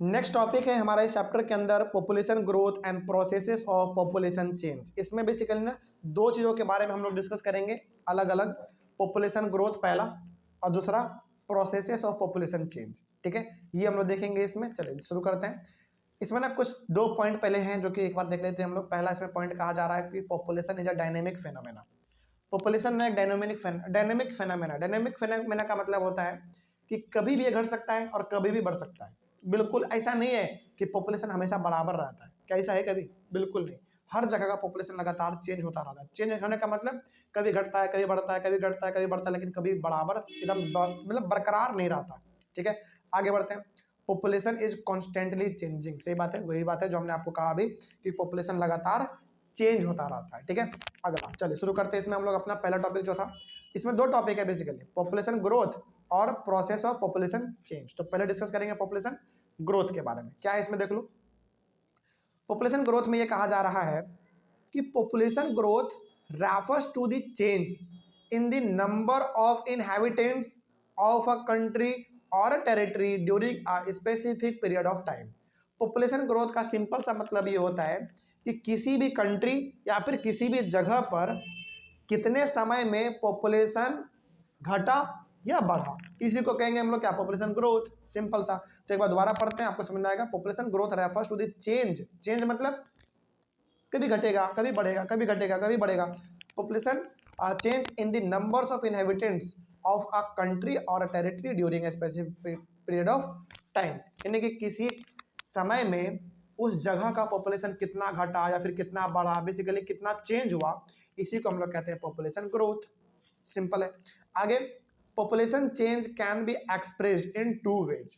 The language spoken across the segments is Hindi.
नेक्स्ट टॉपिक है हमारा इस चैप्टर के अंदर population growth and processes of population change. इसमें बेसिकली ना दो चीज़ों के बारे में हम लोग डिस्कस करेंगे अलग अलग। पॉपुलेशन ग्रोथ पहला और दूसरा प्रोसेसेस ऑफ पॉपुलेशन चेंज। ठीक है, ये हम लोग देखेंगे इसमें। चलिए शुरू करते हैं। इसमें ना कुछ दो पॉइंट पहले हैं जो कि एक बार देख लेते हैं हम लोग। पहला इसमें पॉइंट कहा जा रहा है कि population is a dynamic phenomena. Population में एक डायनेमिक फेनोमेना का मतलब होता है कि कभी भी ये घट सकता है और कभी भी बढ़ सकता है। बिल्कुल ऐसा नहीं है कि पॉपुलेशन हमेशा बराबर रहता है। क्या ऐसा है कभी? बिल्कुल नहीं। हर जगह का पॉपुलेशन लगातार चेंज होता रहता है। चेंज होने का मतलब कभी घटता है, कभी बढ़ता है, कभी घटता है, कभी बढ़ता है, लेकिन कभी बराबर एकदम मतलब बरकरार नहीं रहता। ठीक है, आगे बढ़ते हैं। Population is constantly changing. सही बात है, वही बात है जो हमने आपको कहा अभी कि पॉपुलेशन लगातार चेंज होता रहता है। ठीक है, अगला चलिए शुरू करते हैं। इसमें हम लोग अपना पहला टॉपिक जो था, इसमें दो टॉपिक है बेसिकली, पॉपुलेशन ग्रोथ और प्रोसेस ऑफ पॉपुलेशन चेंज। तो पहले डिस्कस करेंगे पॉपुलेशन ग्रोथ के बारे में। क्या है इसमें देख लो। पॉपुलेशन ग्रोथ में ये कहा जा रहा है कि population growth refers to the change in the number of inhabitants of a country और a territory during a specific period of time. Population growth का सिंपल सा मतलब ये होता है कि किसी भी कंट्री या फिर किसी भी जगह पर कितने समय में पॉपुलेशन घटा या बढ़ा, इसी को कहेंगे हम लोग क्या? Population growth. सिंपल सा। तो एक बार दोबारा पढ़ते हैं, आपको समझ में आएगा। Population growth refers to the change. Change मतलब कभी घटेगा, कभी बढ़ेगा, कभी घटेगा, कभी बढ़ेगा। Population change in the numbers of inhabitants of a country और a territory during a specific period of time. यानी कि किसी समय में उस जगह का पॉपुलेशन कितना घटा या फिर कितना बढ़ा, बेसिकली कितना चेंज हुआ, इसी को हम लोग कहते हैं पॉपुलेशन ग्रोथ। सिंपल है। आगे, population change can be expressed in two ways.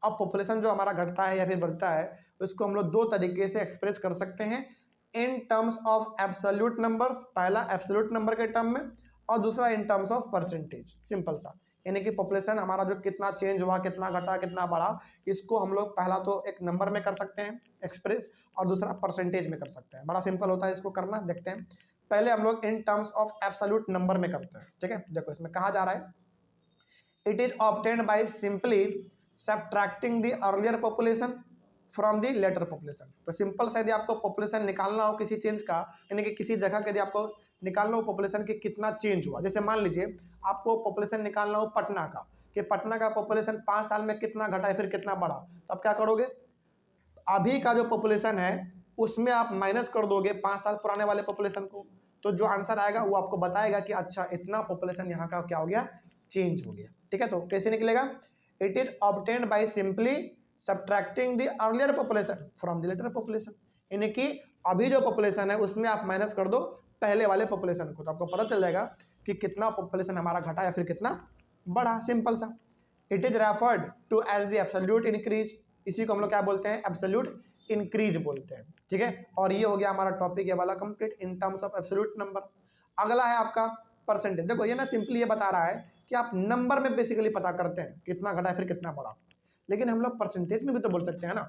अब पॉपुलेशन जो हमारा घटता है या फिर बढ़ता है उसको हम लोग दो तरीके से एक्सप्रेस कर सकते हैं। इन टर्म्स ऑफ एब्सोल्यूट नंबर्स, पहला एब्सोल्यूट नंबर के टर्म में, और दूसरा इन टर्म्स ऑफ परसेंटेज। सिंपल सा। यानी कि पॉपुलेशन हमारा जो कितना चेंज हुआ, कितना घटा, कितना बढ़ा, इसको हम लोग पहला तो एक नंबर में कर सकते हैं एक्सप्रेस, और दूसरा परसेंटेज में कर सकते हैं। बड़ा सिंपल होता है इसको करना। देखते हैं। पहले हम लोग इन टर्म्स ऑफ एब्सोल्यूट नंबर में करते हैं। ठीक है, देखो इसमें कहा जा रहा है it is obtained by simply subtracting the earlier population from the later population. तो सिंपल से यदि आपको पॉपुलेशन निकालना हो किसी चेंज का, यानी कि किसी जगह के यदि आपको निकालना हो पॉपुलेशन की कितना चेंज हुआ, जैसे मान लीजिए आपको पॉपुलेशन निकालना हो पटना का, कि पटना का पॉपुलेशन 5 साल में कितना घटा है फिर कितना बढ़ा, तो आप क्या करोगे? अभी का जो पॉपुलेशन है उसमें आप माइनस कर दोगे 5 साल पुराने वाले पॉपुलेशन को, तो जो आंसर आएगा वो आपको बताएगा कि अच्छा इतना पॉपुलेशन यहाँ का क्या हो गया, चेंज हो गया। ठीक है, तो कैसे निकलेगा? It is obtained by simply subtracting the earlier population from the later population. यानी कि अभी जो पॉपुलेशन है उसमें आप माइनस कर दो पहले वाले पॉपुलेशन को, तो आपको पता चल जाएगा कि कितना पॉपुलेशन हमारा घटा या फिर कितना बढ़ा। सिंपल सा। It is referred to as the absolute increase. इसी को हम लोग क्या बोलते हैं? एब्सोल्यूट इंक्रीज बोलते हैं। ठीक है, और ये हो गया हमारा टॉपिक ये वाला complete in terms of absolute number. अगला है आपका परसेंटेज। देखो ये ना सिंपली ये बता रहा है कि आप नंबर में बेसिकली पता करते हैं कितना घटा फिर कितना बढ़ा, लेकिन हम लोग परसेंटेज में भी तो बोल सकते हैं ना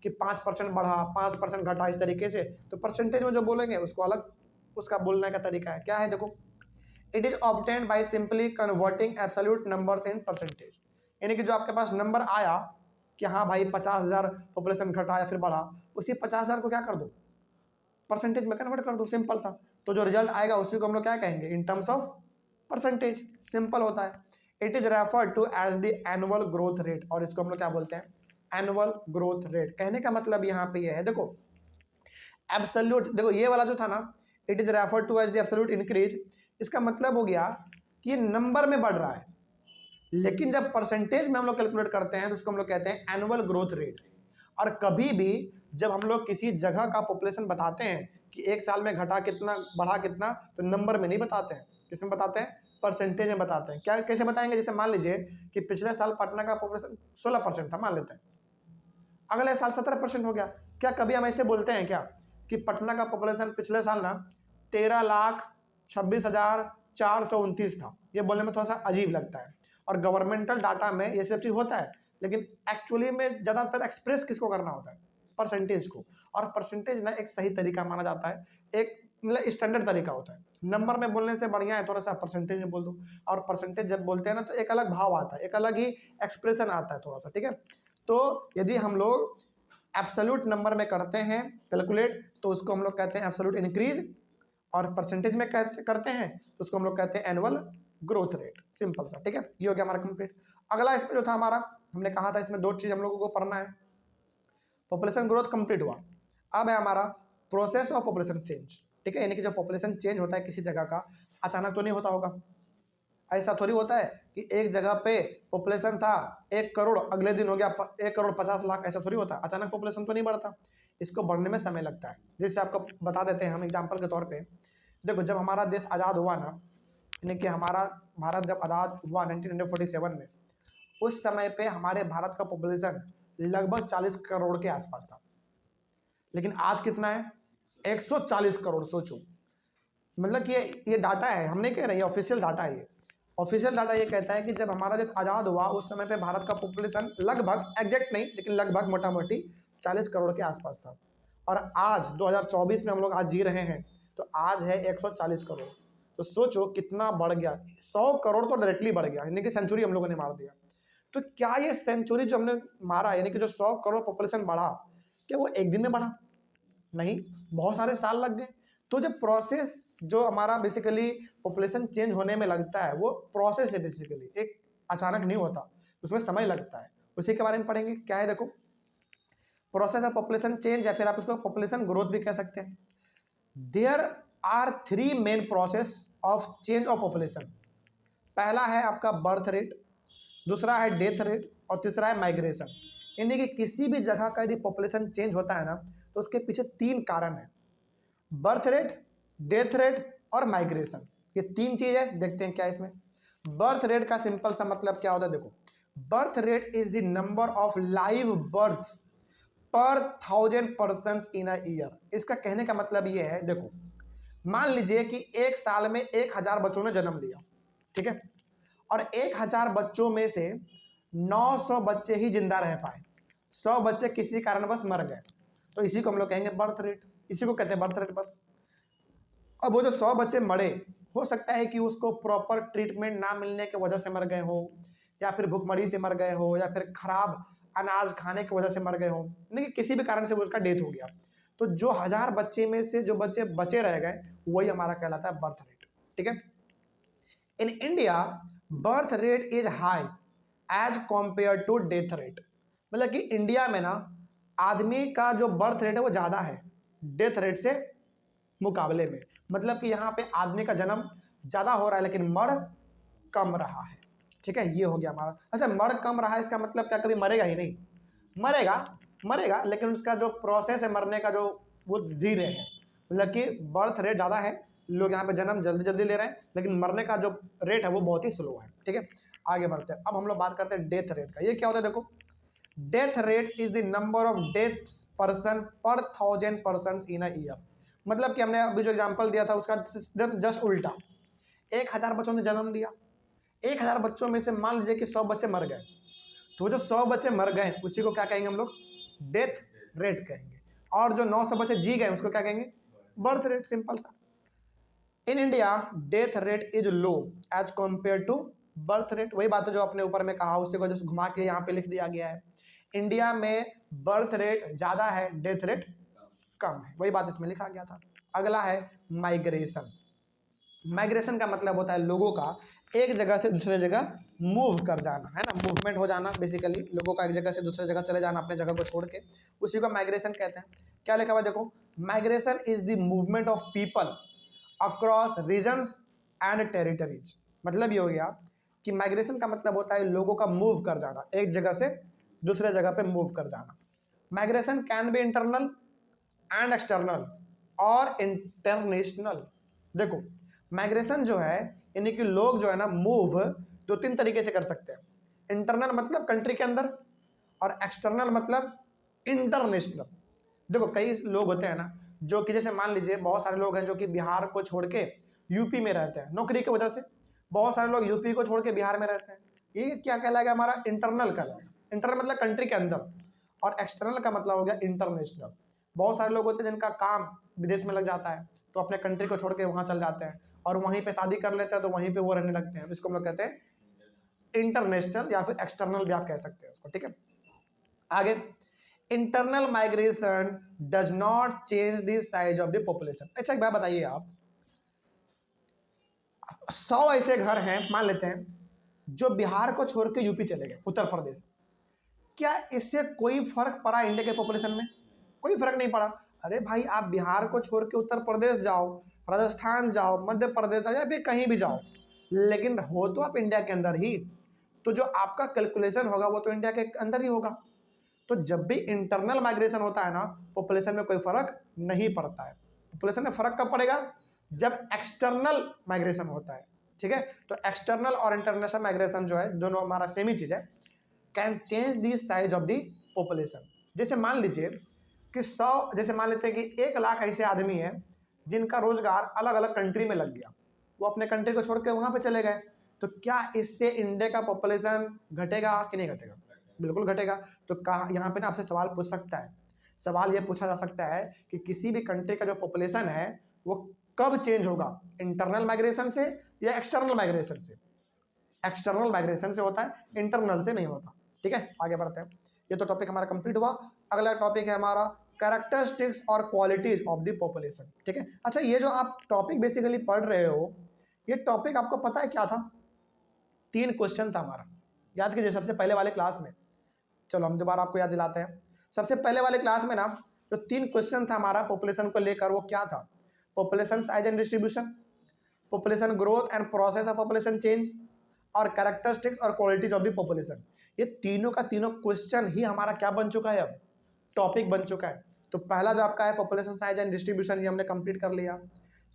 कि 5% बढ़ा, 5% घटा, इस तरीके से। तो परसेंटेज में जो बोलेंगे उसको अलग उसका बोलने का तरीका है। क्या है देखो, it is obtained by simply converting absolute numbers in percentage. यानी कि जो आपके पास नंबर आया कि हाँ भाई 50,000 पॉपुलेशन घटा या फिर बढ़ा, उसी 50,000 को क्या कर दो? परसेंटेज में कन्वर्ट कर दो। सिंपल सा। तो जो रिजल्ट आएगा उसी को हम लोग क्या कहेंगे? In terms of percentage. Simple होता है। It is refer to as the annual growth rate, और इसको हम लोग क्या बोलते हैं? Annual growth rate. कहने का मतलब यहाँ पे ये है, देखो एब्सोल्यूट, देखो ये वाला जो था ना, it is refer to as the absolute increase, इसका मतलब हो गया कि ये नंबर में बढ़ रहा है, लेकिन जब परसेंटेज में हम लोग कैलकुलेट करते हैं तो उसको हम लोग कहते हैं एनुअल ग्रोथ रेट। और कभी भी जब हम लोग किसी जगह का पॉपुलेशन बताते हैं कि एक साल में घटा कितना बढ़ा कितना, तो नंबर में नहीं बताते हैं, किस में बताते हैं? परसेंटेज में बताते हैं। क्या कैसे बताएंगे? जैसे मान लीजिए कि पिछले साल पटना का पॉपुलेशन 16% था, मान लेते हैं, अगले साल 17% हो गया। क्या कभी हम ऐसे बोलते हैं क्या कि पटना का पॉपुलेशन पिछले साल ना 13,26,429 था? ये बोलने में थोड़ा सा अजीब लगता है, और गवर्नमेंटल डाटा में ये सब चीज़ होता है, लेकिन एक्चुअली में ज़्यादातर एक्सप्रेस किसको करना होता है? परसेंटेज को। और परसेंटेज ना एक सही तरीका माना जाता है, एक मतलब स्टैंडर्ड तरीका होता है। नंबर में बोलने से बढ़िया है थोड़ा सा परसेंटेज में बोल दो, और परसेंटेज जब बोलते हैं ना तो एक अलग भाव आता है, एक अलग ही एक्सप्रेशन आता है थोड़ा सा। ठीक है, तो यदि हम लोग एब्सोल्यूट नंबर में करते हैं कैलकुलेट, तो उसको हम लोग कहते हैं एब्सोल्यूट इंक्रीज, और परसेंटेज में करते हैं तो उसको हम लोग कहते हैं एनुअल ग्रोथ रेट। सिंपल सा, ठीक है। ये हो गया हमारा कंप्लीट। अगला इसमें जो था हमारा, हमने कहा था इसमें 2 चीज हम लोगों को पढ़ना है। पॉपुलेशन ग्रोथ कंप्लीट हुआ, अब है हमारा प्रोसेस ऑफ पॉपुलेशन चेंज, ठीक है। यानी कि जो पॉपुलेशन चेंज होता है किसी जगह का, अचानक तो नहीं होता होगा। ऐसा थोड़ी होता है कि एक जगह पे पॉपुलेशन था 1 करोड़, अगले दिन हो गया 1 करोड़ 50 लाख, ऐसा थोड़ी होता है। अचानक पॉपुलेशन तो नहीं बढ़ता, इसको बढ़ने में समय लगता है। जैसे आपको बता देते हैं हम एग्जाम्पल के तौर पे, देखो जब हमारा देश आज़ाद हुआ ना, यानी कि हमारा भारत जब आज़ाद हुआ 1947 में, उस समय पे हमारे भारत का पॉपुलेशन लगभग 40 करोड़ के आसपास था। लेकिन आज कितना है? 140 करोड़। सोचो, मतलब कि ये डाटा है, हम नहीं कह रहे, ये ऑफिशियल डाटा है। ये ऑफिशियल डाटा ये कहता है कि जब हमारा देश आज़ाद हुआ उस समय पे भारत का पॉपुलेशन लगभग, एग्जैक्ट नहीं लेकिन लगभग मोटा मोटी 40 करोड़ के आसपास था। और आज 2024 में हम लोग आज जी रहे हैं, तो आज है 140 करोड़। तो सोचो कितना बढ़ गया, 100 करोड़ तो डायरेक्टली बढ़ गया, यानी कि सेंचुरी हम लोगों ने मार दिया। तो क्या ये सेंचुरी जो हमने मारा, यानी कि जो 100 करोड़ पॉपुलेशन बढ़ा, क्या वो एक दिन में बढ़ा? नहीं, बहुत सारे साल लग गए। तो जब प्रोसेस जो हमारा बेसिकली पॉपुलेशन चेंज होने में लगता है, वो प्रोसेस है बेसिकली, एक अचानक नहीं होता, उसमें समय लगता है। उसी के बारे में पढ़ेंगे। क्या है देखो, प्रोसेस ऑफ पॉपुलेशन चेंज, या फिर आप उसको पॉपुलेशन ग्रोथ भी कह सकते हैं। There are 3 main process of change of population. पहला है आपका बर्थ रेट, दूसरा है डेथ रेट, और तीसरा है माइग्रेशन। यानी कि किसी भी जगह का यदि पॉपुलेशन चेंज होता है ना, तो उसके पीछे 3 कारण है, बर्थ रेट, डेथ रेट और माइग्रेशन। ये 3 चीज है, देखते हैं क्या इसमें। बर्थ रेट का सिंपल सा मतलब क्या होता है, देखो, birth rate is the number of live birth पर 1000 पर्सन्स इन अ ईयर। इसका कहने का मतलब ये है, देखो मान लीजिए कि एक साल में 1000 बच्चों ने जन्म लिया, ठीक है, और 1000 बच्चों में से 900 बच्चे ही जिंदा रह पाए, 100 बच्चे किसी कारणवश मर गए, तो इसी को हम लोग कहेंगे बर्थ रेट, इसी को कहते हैं बर्थ रेट बस। अब वो जो 100 बच्चे मरे, हो सकता है कि उसको प्रॉपर ट्रीटमेंट ना मिलने की वजह से मर गए हो, या फिर भूखमरी से मर गए हो, या फिर खराब अनाज खाने की वजह से मर गए हो, यानी कि किसी भी कारण से उसका डेथ हो गया। तो जो 1000 बच्चे में से जो बच्चे बचे रह गए, वही हमारा कहलाता है बर्थ रेट, ठीक है। In India birth rate is high as compare to death rate. मतलब कि इंडिया में ना आदमी का जो बर्थ रेट है वो ज़्यादा है डेथ रेट से मुकाबले में। मतलब कि यहाँ पे आदमी का जन्म ज़्यादा हो रहा है लेकिन मर कम रहा है, ठीक है। ये हो गया हमारा। अच्छा, मर कम रहा है इसका मतलब क्या? कभी मरेगा ही नहीं, मरेगा लेकिन उसका जो प्रोसेस है मरने का, जो वो धीरे है। मतलब कि बर्थ रेट ज़्यादा है, लोग यहाँ पे जन्म जल्दी जल्दी ले रहे हैं, लेकिन मरने का जो रेट है वो बहुत ही स्लो है, ठीक है। आगे बढ़ते हैं। अब हम लोग बात करते हैं डेथ रेट का। ये क्या होता है देखो, death rate is the number of death person पर 1000 पर्सन इन अ ईयर। मतलब कि हमने अभी जो एग्जांपल दिया था उसका जस्ट उल्टा। 1000 बच्चों ने जन्म लिया, 1000 बच्चों में से मान लीजिए कि 100 बच्चे मर गए, तो जो 100 बच्चे मर गए उसी को क्या कहेंगे हम लोग? डेथ रेट कहेंगे। और जो 900 बच्चे जी गए उसको क्या कहेंगे? बर्थ रेट, सिंपल सा। In India death rate is low as compare to birth rate. वही बात है जो अपने ऊपर में कहा, उसी को जैसे घुमा के यहाँ पे लिख दिया गया है। इंडिया में बर्थ रेट ज़्यादा है, डेथ रेट कम है, वही बात इसमें लिखा गया था। अगला है माइग्रेशन। माइग्रेशन का मतलब होता है लोगों का एक जगह से दूसरे जगह मूव कर जाना, है ना, मूवमेंट हो जाना। बेसिकली लोगों का एक जगह से दूसरे जगह चले जाना, अपने जगह को छोड़ के, उसी को माइग्रेशन कहते हैं। क्या लिखा हुआ है देखो, migration is the movement of people across regions and territories. मतलब ये हो गया कि माइग्रेशन का मतलब होता है लोगों का मूव कर जाना, एक जगह से दूसरे जगह पे मूव कर जाना। Migration can be internal and external और इंटरनेशनल। देखो माइग्रेशन जो है, यानी कि लोग जो है ना मूव 2-3 तरीके से कर सकते हैं। इंटरनल मतलब कंट्री के अंदर, और एक्सटर्नल मतलब इंटरनेशनल। देखो कई लोग होते हैं ना जो कि, जैसे मान लीजिए बहुत सारे लोग हैं जो कि बिहार को छोड़ के यूपी में रहते हैं नौकरी की वजह से, बहुत सारे लोग यूपी को छोड़ के बिहार में रहते हैं। ये क्या कहलाएगा? हमारा इंटरनल कहलाएगा। इंटरनल मतलब कंट्री के अंदर, और एक्सटर्नल का मतलब हो गया इंटरनेशनल। बहुत सारे लोग होते हैं जिनका काम विदेश में लग जाता है, तो अपने कंट्री को छोड़ के वहाँ चल जाते हैं और वहीं पे शादी कर लेते हैं, तो वहीं पे वो रहने लगते हैं। इसको हम लोग कहते हैं इंटरनेशनल, या फिर एक्सटर्नल भी आप कह सकते हैं उसको, ठीक है। आगे, internal migration does not change the size of the population. अच्छा एक बात बताइए, आप 100 ऐसे घर हैं मान लेते हैं जो बिहार को छोड़ के यूपी चले गए, उत्तर प्रदेश, क्या इससे कोई फर्क पड़ा इंडिया के पॉपुलेशन में? कोई फर्क नहीं पड़ा। अरे भाई, आप बिहार को छोड़ के उत्तर प्रदेश जाओ, राजस्थान जाओ, मध्य प्रदेश जाओ, या फिर कहीं भी जाओ, लेकिन हो तो आप इंडिया के अंदर ही, तो जो आपका कैलकुलेशन होगा वो तो इंडिया के अंदर ही होगा। तो जब भी इंटरनल माइग्रेशन होता है ना, पॉपुलेशन में कोई फर्क नहीं पड़ता है। पॉपुलेशन में फर्क कब पड़ेगा? जब एक्सटर्नल माइग्रेशन होता है। ठीक है, तो एक्सटर्नल और इंटरनेशनल माइग्रेशन जो है दोनों हमारा सेम ही चीज़ है। Can change the size of the population. जैसे मान लीजिए कि 100, जैसे मान लेते हैं कि 1 लाख ऐसे आदमी हैं जिनका रोजगार अलग अलग कंट्री में लग गया, वो अपने कंट्री को छोड़ के वहाँ पे चले गए, तो क्या इससे इंडिया का पॉपुलेशन घटेगा कि नहीं घटेगा? बिल्कुल घटेगा। तो कहा यहाँ पे ना आपसे सवाल पूछ सकता है, सवाल ये पूछा जा सकता है कि किसी भी कंट्री का जो पॉपुलेशन है वो कब चेंज होगा, इंटरनल माइग्रेशन से या एक्सटर्नल माइग्रेशन से? एक्सटर्नल माइग्रेशन से होता है, इंटरनल से नहीं होता। ठीक है, आगे बढ़ते हैं। ये तो टॉपिक हमारा कंप्लीट हुआ। अगला टॉपिक है हमारा कैरेक्टरिस्टिक्स और क्वालिटीज ऑफ द पॉपुलेशन। ठीक है, अच्छा ये जो आप टॉपिक बेसिकली पढ़ रहे हो, ये टॉपिक आपको पता है क्या था? 3 क्वेश्चन था हमारा, याद कीजिए सबसे पहले वाले क्लास में। चलो हम दोबारा आपको याद दिलाते हैं। सबसे पहले वाले क्लास में ना जो 3 क्वेश्चन था हमारा पॉपुलेशन को लेकर, वो क्या था? Population size and distribution, population growth and process of population change, और कैरेक्टरिस्टिक्स और क्वालिटीज ऑफ द पॉपुलेशन। ये तीनों का तीनों क्वेश्चन ही हमारा क्या बन चुका है, अब टॉपिक बन चुका है। तो पहला जो आपका है पॉपुलेशन साइज एंड डिस्ट्रीब्यूशन, ये हमने कंप्लीट कर लिया।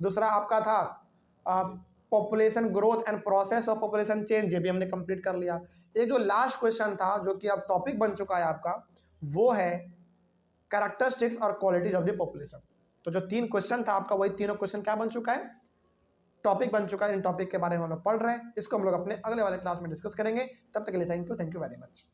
दूसरा आपका था population growth and process of population change, ये भी हमने कंप्लीट कर लिया। एक जो लास्ट क्वेश्चन था जो कि अब टॉपिक बन चुका है आपका, वो है कैरेक्टरिस्टिक्स और क्वालिटीज ऑफ द पॉपुलेशन। तो जो 3 क्वेश्चन था आपका, वही तीनों क्वेश्चन क्या बन चुका है, टॉपिक बन चुका है। इन टॉपिक के बारे में हम लोग पढ़ रहे हैं, इसको हम लोग अपने अगले वाले क्लास में डिस्कस करेंगे। तब तक के लिए थैंक यू वेरी मच।